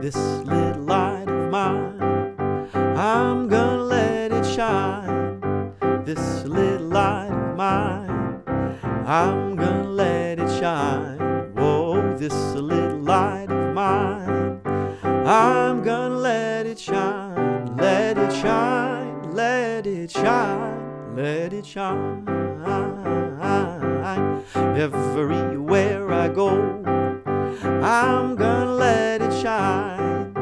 This little light of mine, I'm gonna let it shine. This little light of mine, I'm gonna let it shine. Whoa, this little light of mine, I'm gonna let it shine. Let it shine, let it shine, let it shine. Everywhere I go, I'm gonna let it shine.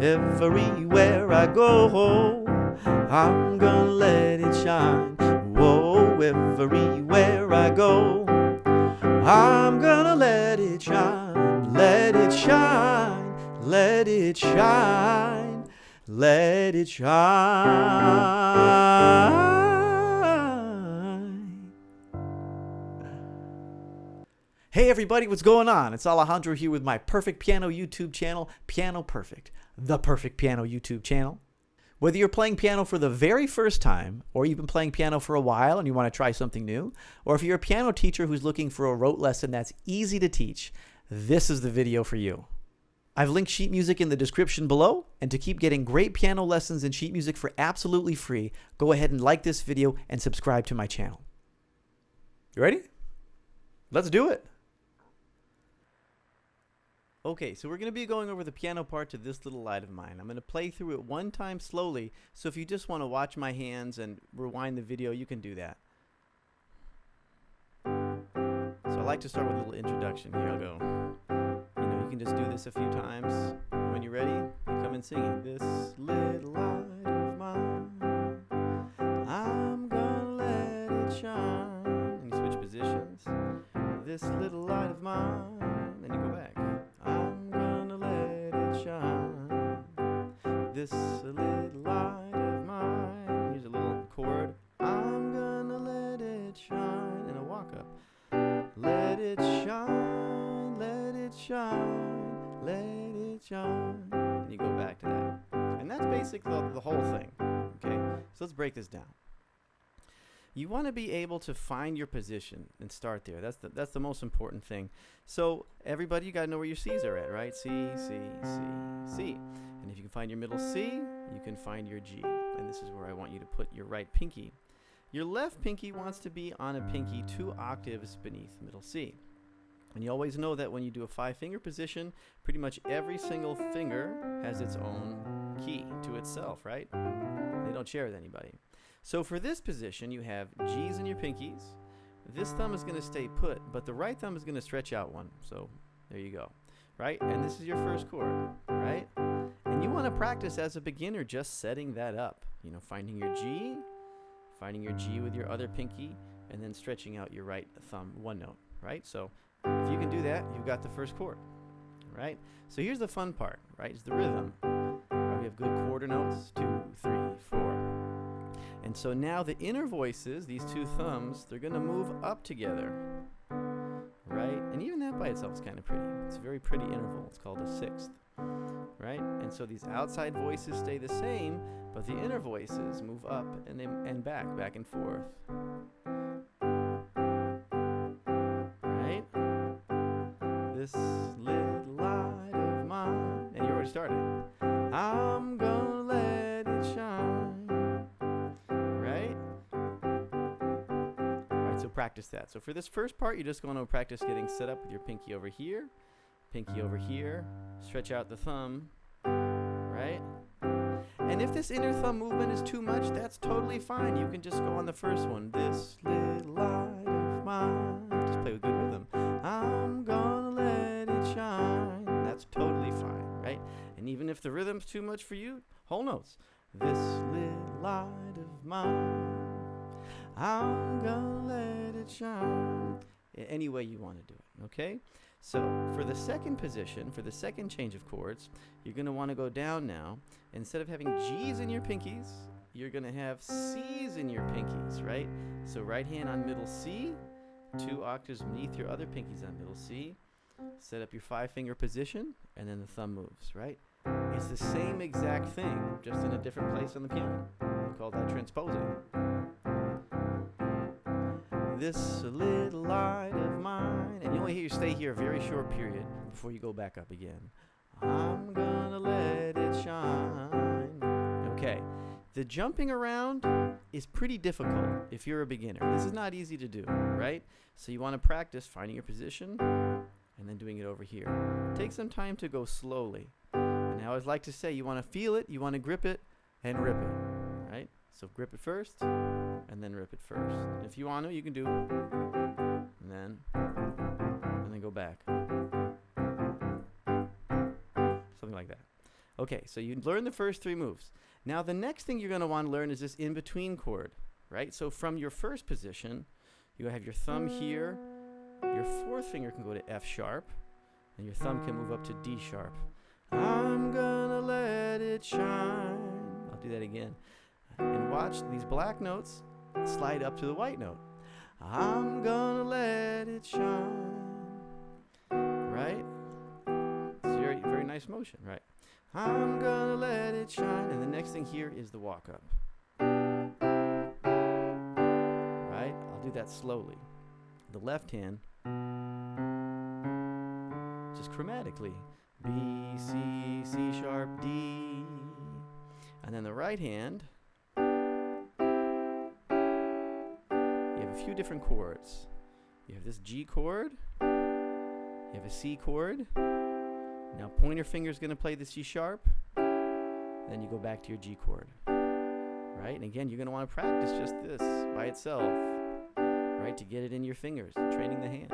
Everywhere I go, I'm gonna let it shine. Whoa, everywhere I go, I'm gonna let it shine. Let it shine, let it shine, let it shine. Hey everybody, what's going on? It's Alejandro here with my Perfect Piano YouTube channel, Piano Perfect, the Perfect Piano YouTube channel. Whether you're playing piano for the very first time, or you've been playing piano for a while and you want to try something new, or if you're a piano teacher who's looking for a rote lesson that's easy to teach, this is the video for you. I've linked sheet music in the description below, and to keep getting great piano lessons and sheet music for absolutely free, go ahead and like this video and subscribe to my channel. You ready? Let's do it. Okay, so we're going to be going over the piano part to This Little Light of Mine. I'm going to play through it one time slowly, so if you just want to watch my hands and rewind the video, you can do that. So I like to start with a little introduction. Here I'll go. You can just do this a few times. When you're ready, you come in singing. This little light of mine, I'm gonna let it shine. And you switch positions. This little light of mine, then you go back. This little light of mine. Here's a little chord. I'm gonna let it shine. And a walk up. Let it shine, let it shine, let it shine. And you go back to that. And that's basically the whole thing. Okay? So let's break this down. You want to be able to find your position and start there. That's the most important thing. So everybody, you got to know where your C's are at, right? C, C, C, C. And if you can find your middle C, you can find your G. And this is where I want you to put your right pinky. Your left pinky wants to be on a pinky 2 octaves beneath middle C. And you always know that when you do a 5-finger position, pretty much every single finger has its own key to itself, right? They don't share with anybody. So for this position, you have G's in your pinkies. This thumb is going to stay put, but the right thumb is going to stretch out one. So there you go, right? And this is your first chord, right? And you want to practice as a beginner just setting that up. Finding your G with your other pinky, and then stretching out your right thumb one note, right? So if you can do that, you've got the first chord, right? So here's the fun part, right? It's the rhythm. We have good quarter notes, 2, 3, 4. And so now the inner voices, these 2 thumbs, they're going to move up together, right? And even that by itself is kind of pretty. It's a very pretty interval. It's called a sixth, right? And so these outside voices stay the same, but the inner voices move up and back and forth, right? This little light of mine. And you already started. I'm gonna let it shine. So practice that. So for this first part, you're just going to practice getting set up with your pinky over here, stretch out the thumb, right? And if this inner thumb movement is too much, that's totally fine. You can just go on the first one. This little light of mine. Just play with good rhythm. I'm gonna let it shine. That's totally fine, right? And even if the rhythm's too much for you, whole notes. This little light of mine, I'm gonna let it shine. Any way you want to do it, okay? So for the second position, for the second change of chords, you're going to want to go down now. Instead of having G's in your pinkies, you're going to have C's in your pinkies, right? So right hand on middle C, 2 octaves beneath your other pinkies on middle C. Set up your 5-finger position, and then the thumb moves, right? It's the same exact thing, just in a different place on the piano. We call that transposing. This little light of mine. And you only stay here a very short period before you go back up again. I'm gonna let it shine. Okay, the jumping around is pretty difficult if you're a beginner. This is not easy to do, right? So you want to practice finding your position and then doing it over here. Take some time to go slowly. And I always like to say you want to feel it, you want to grip it, and rip it, right? So grip it first, and then rip it first. And if you want to, you can do, and then go back. Something like that. Okay, so you learn the first 3 moves. Now the next thing you're going to want to learn is this in-between chord, right? So from your first position, you have your thumb here, your 4th finger can go to F sharp, and your thumb can move up to D sharp. I'm gonna let it shine. I'll do that again. And watch these black notes slide up to the white note. I'm gonna let it shine. Right? It's very, very nice motion, right? I'm gonna let it shine. And the next thing here is the walk up. Right? I'll do that slowly. The left hand, just chromatically. B, C, C sharp, D. And then the right hand, you have a few different chords. You have this G chord, you have a C chord. Now pointer finger is going to play the C sharp, then you go back to your G chord. Right? And again, you're going to want to practice just this by itself, right, to get it in your fingers, training the hand.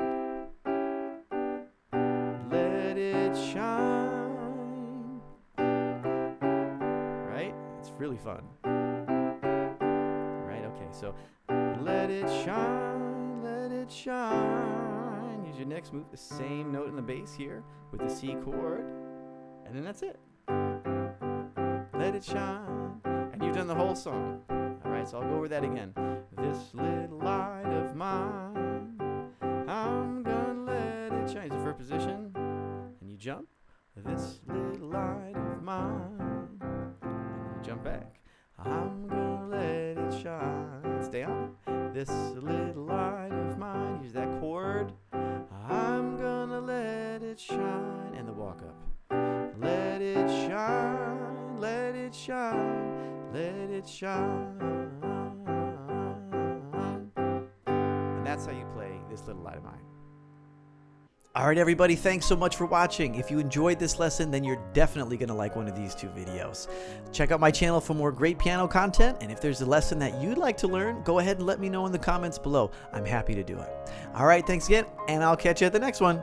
Let it shine. Right? It's really fun. Right? Okay, so let it shine, let it shine. Use your next move, the same note in the bass here with the C chord, and then that's it. Let it shine. And you've done the whole song. All right, so I'll go over that again. This little light of mine, I'm gonna let it shine. It's the first position. Jump, this little light of mine, and then you jump back. I'm gonna let it shine. Stay on. This little light of mine. Use that chord. I'm gonna let it shine, and the walk up. Let it shine, let it shine, let it shine. And that's how you play This Little Light of Mine. Alright everybody, thanks so much for watching. If you enjoyed this lesson, then you're definitely going to like one of these 2 videos. Check out my channel for more great piano content, and if there's a lesson that you'd like to learn, go ahead and let me know in the comments below. I'm happy to do it. Alright, thanks again, and I'll catch you at the next one.